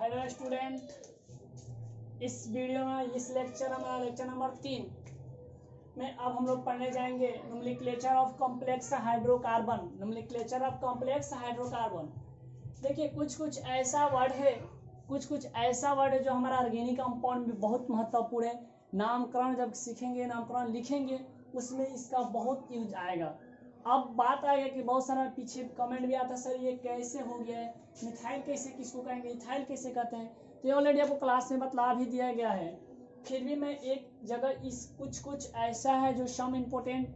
Hello student, इस video में इस लेक्चर हमारा लेक्चर नंबर 3 में अब हम लोग पढ़ने जाएंगे nomenclature of complex hydrocarbon. Nomenclature of complex hydrocarbon. देखिए कुछ ऐसा वर्ड है जो हमारा ऑर्गेनिक कंपाउंड में बहुत महत्वपूर्ण है। नामकरण जब सीखेंगे, नामकरण लिखेंगे, उसमें इसका बहुत यूज आएगा। अब बात आएगा कि बहुत सारा पीछे कमेंट भी आता है, सर ये कैसे हो गया है, मिथाइल कैसे किसको कहेंगे, इथाइल कैसे कहते हैं। तो ये ऑलरेडी आपको क्लास में बतला भी दिया गया है। फिर भी मैं एक जगह इस कुछ ऐसा है जो सम इम्पोर्टेंट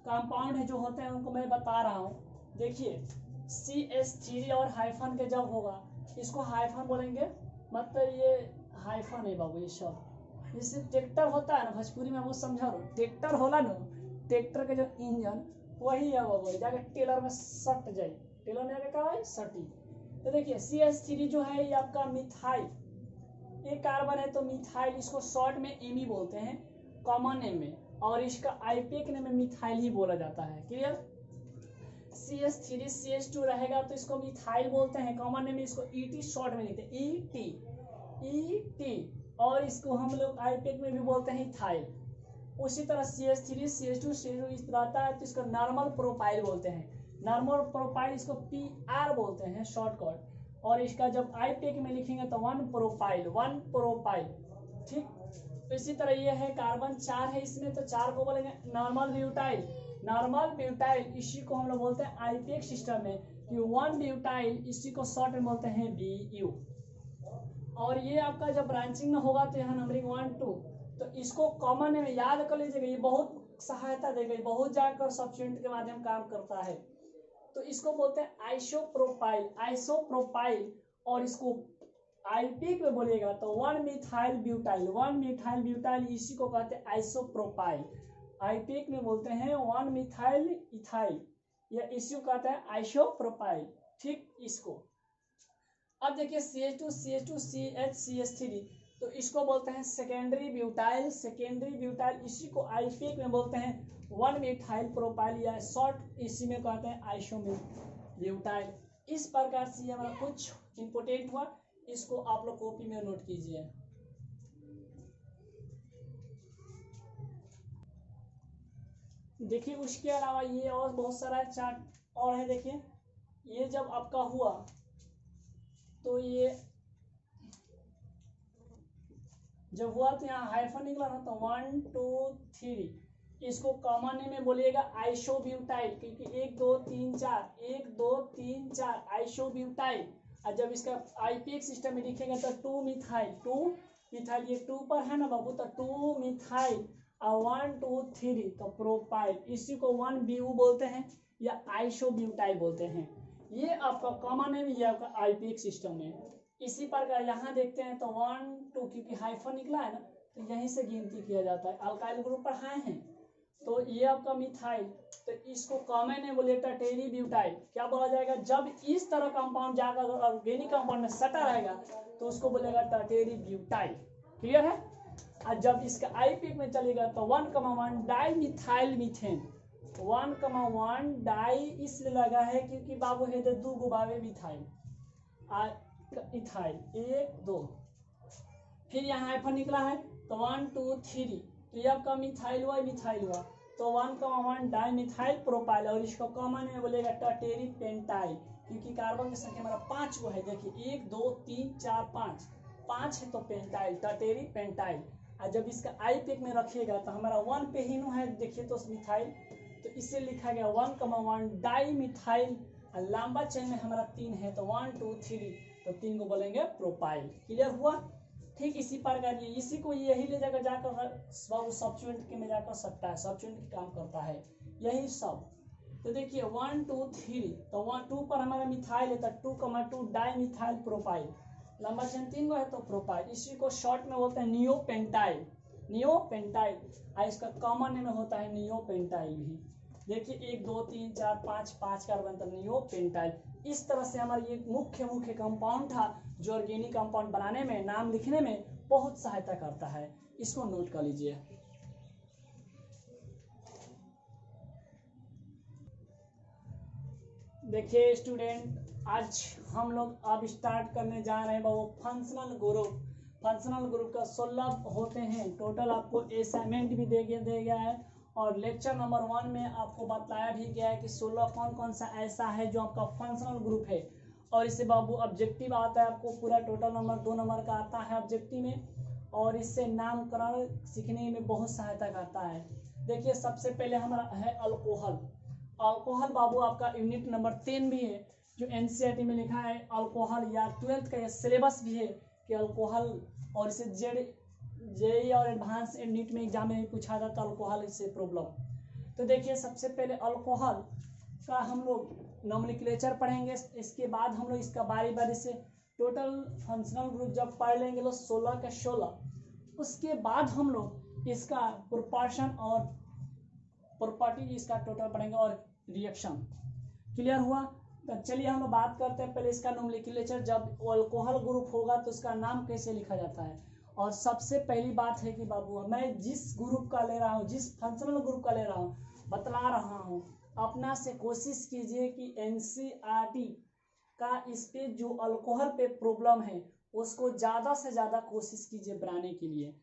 कंपाउंड है जो होते हैं उनको मैं बता रहा हूँ। देखिए CH3 और हाइफन के जब होगा, इसको हाइफन बोलेंगे, मतलब ये हाइफन है बाबू। ये सब जैसे ट्रैक्टर होता है ना, भोजपुरी में वो समझा लो, ट्रैक्टर होला ना, ट्रैक्टर के जो इंजन वही है बाबू, जाके टेलर में सट जाए, टेलर में जाके क्या है सटी। तो देखिए CH3 जो है ये आपका मिथाइल, एक कार्बन है तो मिथाइल, इसको शॉर्ट में एमी बोलते हैं कॉमन नेम में, और इसका आईपेक नेम में मिथाइल ही बोला जाता है। क्लियर। CH3 CH2 रहेगा तो इसको मिथाइल बोलते हैं कॉमन नेम में, इसको ET शॉर्ट में लिखते हैं ET, और इसको हम लोग आईपेक में भी बोलते हैं इथाइल। उसी तरह CH3 CH2 इस रहता है तो इसको नॉर्मल प्रोपाइल बोलते हैं। नॉर्मल प्रोपाइल इसको PR बोलते हैं शॉर्टकट, और इसका जब आईपेक में लिखेंगे तो 1 प्रोपाइल। ठीक। इसी तरह ये है कार्बन 4 है इसमें, तो 4 को बोलेंगे नॉर्मल ब्यूटाइल, इसी को हम लोग बोलते हैं आईपेक सिस्टम में कि 1 ब्यूटाइल, इसी को शॉर्ट में बोलते हैं BU। और ये आपका जब ब्रांचिंग में होगा तो यहाँ नंबरिंग 1 2, तो इसको कॉमन में याद कर लीजिएगा, ये बहुत सहायता देगा, बहुत जाकर सब्स्टिट्यूएंट के माध्यम काम करता है। तो इसको बोलते हैं आइसोप्रोपाइल, और इसको आईपेक में बोलिएगा तो 1 मिथाइल ब्यूटाइल, इसी को कहते हैं आइसोप्रोपाइल। आईपेक में बोलते हैं 1 मिथाइल इथाइल, या इसी को कहते हैं आइसोप्रोपाइल। ठीक। इसको अब देखिए CH2 CH3, तो इसको बोलते हैं सेकेंडरी ब्यूटाइल, इसी को आईपेक में बोलते हैं 1 मिथाइल प्रोपाइल, या शॉर्ट इसी में कहते हैं आइसोब्यूटाइल। इस प्रकार से हमारा कुछ इंपोर्टेंट हुआ, इसको आप लोग कॉपी में नोट कीजिए। देखिए उसके अलावा ये और बहुत सारा चार्ट और है। देखिए ये जब आपका हुआ तो ये जब हुआ तो यहाँ हाइफन निकला ना, तो 1 2 3, इसको कॉमन नेम में बोलिएगा आइसोब्यूटाइल, क्योंकि 1 2 3 4 आइसोब्यूटाइल। और जब इसका आईपेक सिस्टम में लिखेगा तो 2 मिथाइल, ये 2 पर है ना बाबू, तो 2 मिथाइल, और 1 2 3 तो प्रोपाइल, इसी को 1 BU बोलते हैं या आइसोब्यूटाइल बोलते हैं। ये आपका कॉमन नेम, ये आपका आईपेक सिस्टम में। इसी प्रकार यहाँ देखते हैं तो 1 2, क्योंकि हाइफन निकला है ना तो यहीं से गिनती किया जाता है। अल्काइल ग्रुप पर हाई है तो ये आपका मिथाइल, तो इसको कॉमन नेम बोले टर्टेरी ब्यूटाइल। क्या बोला जाएगा, जब इस तरह कंपाउंड जाकर ऑर्गेनिक कंपाउंड में सटा रहेगा तो उसको बोलेगा टर्टेरी ब्यूटाइल। क्लियर है। और जब इसका आईपेक में चलेगा तो 1,1 डाई मिथाइल मीथेन, 1,1 डाई इसलिए लगा है क्योंकि बाबू है 2 गुबावे मिथाइल इथाइल 1 2, फिर यहाँ हाइफन निकला है तो 1 2 3, तो ये आपका मिथाइल हुआ तो 1,1 डाई मिथाइल प्रोपाइल, और इसको कॉमन में बोलेगा टर्टेरी पेंटाइल, क्योंकि कार्बन की संख्या हमारा 5 को है। देखिए 1 2 3 4 5 है तो पेंटाइल, टर्टेरी पेंटाइल। और जब इसका आईपेक में रखिएगा तो हमारा 1 पे ही है, देखिए तो मिथाइल, तो इसे लिखा गया 1,1 डाई मिथाइल, और लंबा चेन में हमारा 3 है तो 1 2 3, तो 3 को बोलेंगे प्रोपाइल। क्लियर हुआ। ठीक इसी प्रकार ये इसी को यही ले जाकर सब्स्टिट्यूएंट के में जाकर सकता है, सब्स्टिट्यूएंट की काम करता है यही सब। तो देखिए 1 2 3, तो 1 2 पर हमारा मिथाइल है तो 2,2 डाई मिथाइल प्रोपाइल, लंबा चेन 3 को है तो प्रोपाइल, इसी को शॉर्ट में बोलते हैं नियोपेंटाइल। और इसका कॉमन नेम होता है नियोपेंटाइल भी। देखिए 1 2 3 4 5 कार्बन तो नियोपेंटाइल। इस तरह से हमारा ये मुख्य कंपाउंड था जो ऑर्गेनिक कंपाउंड बनाने में, नाम लिखने में बहुत सहायता करता है। इसको नोट कर लीजिए। देखिए स्टूडेंट, आज हम लोग अब स्टार्ट करने जा रहे हैं बाबू फंक्शनल ग्रुप। फंक्शनल ग्रुप का 16 होते हैं टोटल। आपको असाइनमेंट भी दे दिया है और लेक्चर नंबर 1 में आपको बताया भी गया है कि 16 कौन कौन सा ऐसा है जो आपका फंक्शनल ग्रुप है। और इससे बाबू ऑब्जेक्टिव आता है आपको पूरा टोटल नंबर 2 नंबर का आता है ऑब्जेक्टिव में, और इससे नामकरण सीखने में बहुत सहायता करता है। देखिए सबसे पहले हमारा है अल्कोहल। अल्कोहल बाबू आपका यूनिट नंबर 10 भी है जो एनसीईआरटी में लिखा है अल्कोहल, या 12th का सिलेबस भी है कि अल्कोहल, और इसे जेई और एडवांस नीट में एग्जाम में भी पूछा जाता है अल्कोहल से प्रॉब्लम। तो देखिए सबसे पहले अल्कोहल का हम लोग नोमेनक्लेचर पढ़ेंगे, इसके बाद हम लोग इसका बारी बारी से टोटल फंक्शनल ग्रुप जब पढ़ लेंगे लोग 16 का 16, उसके बाद हम लोग इसका प्रोपोर्शन और प्रॉपर्टी इसका टोटल पढ़ेंगे और रिएक्शन। क्लियर हुआ? तो चलिए हम लोग बात करते हैं पहले इसका नोमेनक्लेचर। जब अल्कोहल ग्रुप होगा तो उसका नाम कैसे लिखा जाता है। और सबसे पहली बात है कि बाबू मैं जिस ग्रुप का ले रहा हूँ, जिस फंक्शनल ग्रुप का ले रहा हूँ, बतला रहा हूँ, अपना से कोशिश कीजिए कि एनसीईआरटी का इस पे जो अल्कोहल पे प्रॉब्लम है उसको ज़्यादा से ज़्यादा कोशिश कीजिए बनाने के लिए।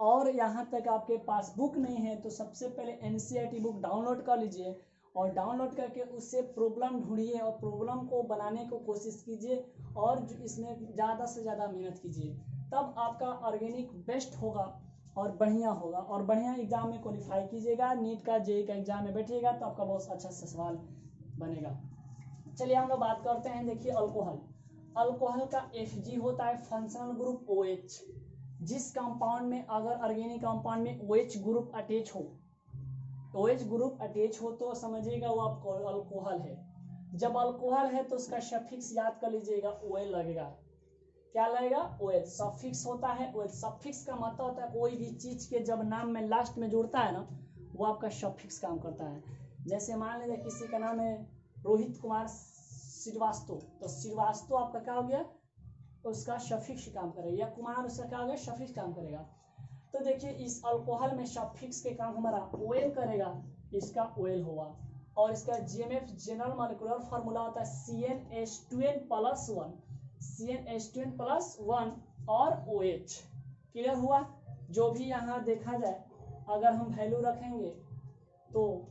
और यहाँ तक आपके पास बुक नहीं है तो सबसे पहले एनसीईआरटी बुक डाउनलोड कर लीजिए और डाउनलोड करके उससे प्रॉब्लम ढूंढिए और प्रॉब्लम को बनाने को कोशिश कीजिए और इसमें ज़्यादा से ज़्यादा मेहनत कीजिए, तब आपका ऑर्गेनिक बेस्ट होगा और बढ़िया होगा और बढ़िया एग्जाम में क्वालिफाई कीजिएगा। नीट का जेई का एग्जाम में बैठिएगा तो आपका बहुत अच्छा सा सवाल बनेगा। चलिए हम लोग बात करते हैं। देखिए अल्कोहल, अल्कोहल का Fg होता है फंक्शनल ग्रुप OH। जिस कंपाउंड में अगर ऑर्गेनिक कंपाउंड में OH ग्रुप अटैच हो, OH ग्रुप अटैच हो तो समझिएगा वो आपको अल्कोहल है। जब अल्कोहल है तो उसका सफिक्स याद कर लीजिएगा OL लगेगा। क्या लगेगा? OH सफिक्स होता है। OH सफिक्स का मतलब होता है कोई भी चीज के जब नाम में लास्ट में जुड़ता है ना, वो आपका सफिक्स काम करता है। जैसे मान लीजिए किसी का नाम है रोहित कुमार श्रीवास्तव, तो श्रीवास्तव आपका क्या हो गया? उसका सफिक्स काम करेगा, या कुमार उसका क्या हो गया? सफिक्स काम करेगा। तो देखिए इस अल्कोहल में सफिक्स के काम हमारा OL करेगा, इसका OL होगा। और इसका GMF जनरल मॉलिक्यूलर फार्मूला होता है CnH2n+1, CnH2n+1 और OH। क्लियर हुआ? जो भी यहाँ देखा जाए अगर हम वैल्यू रखेंगे तो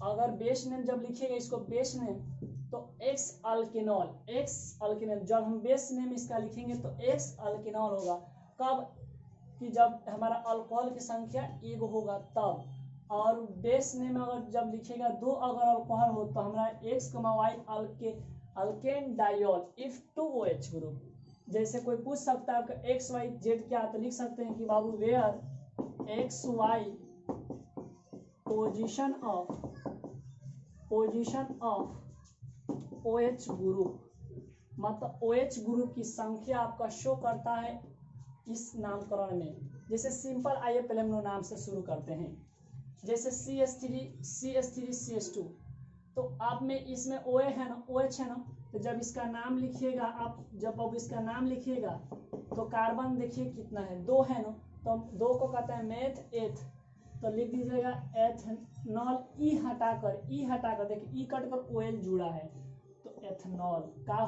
अगर बेस नेम जब लिखिएगा इसको बेस नेम तो एक्स अल्किनॉल, जब हम बेस नेम इसका लिखेंगे तो एक्स अल्किनॉल होगा। कब? कि जब हमारा अल्कोहल की संख्या 1 होगा तब। और बेस नेम अगर जब लिखेगा 2 अगर अल्कोहल हो तो हमारा XY alkane diol if 2 OH group. जैसे कोई पूछ सकता है आपका XYZ क्या, तो लिख सकते हैं कि बाबू where XY position of OH group, मतलब OH ग्रुप की संख्या आपका शो करता है इस नामकरण में। जैसे सिंपल, आइए पहले हम लोग नाम से शुरू करते हैं। जैसे CH3CH2, तो आप में इसमें OH है ना, तो जब इसका नाम लिखिएगा आप, जब अब इसका नाम लिखिएगा तो कार्बन देखिए कितना है? 2 है ना, तो 2 को कहते हैं मेथ एथ, तो लिख दीजिएगा एथनॉल। ई हटाकर देखिए ई कटकर OL जुड़ा है तो एथनॉल का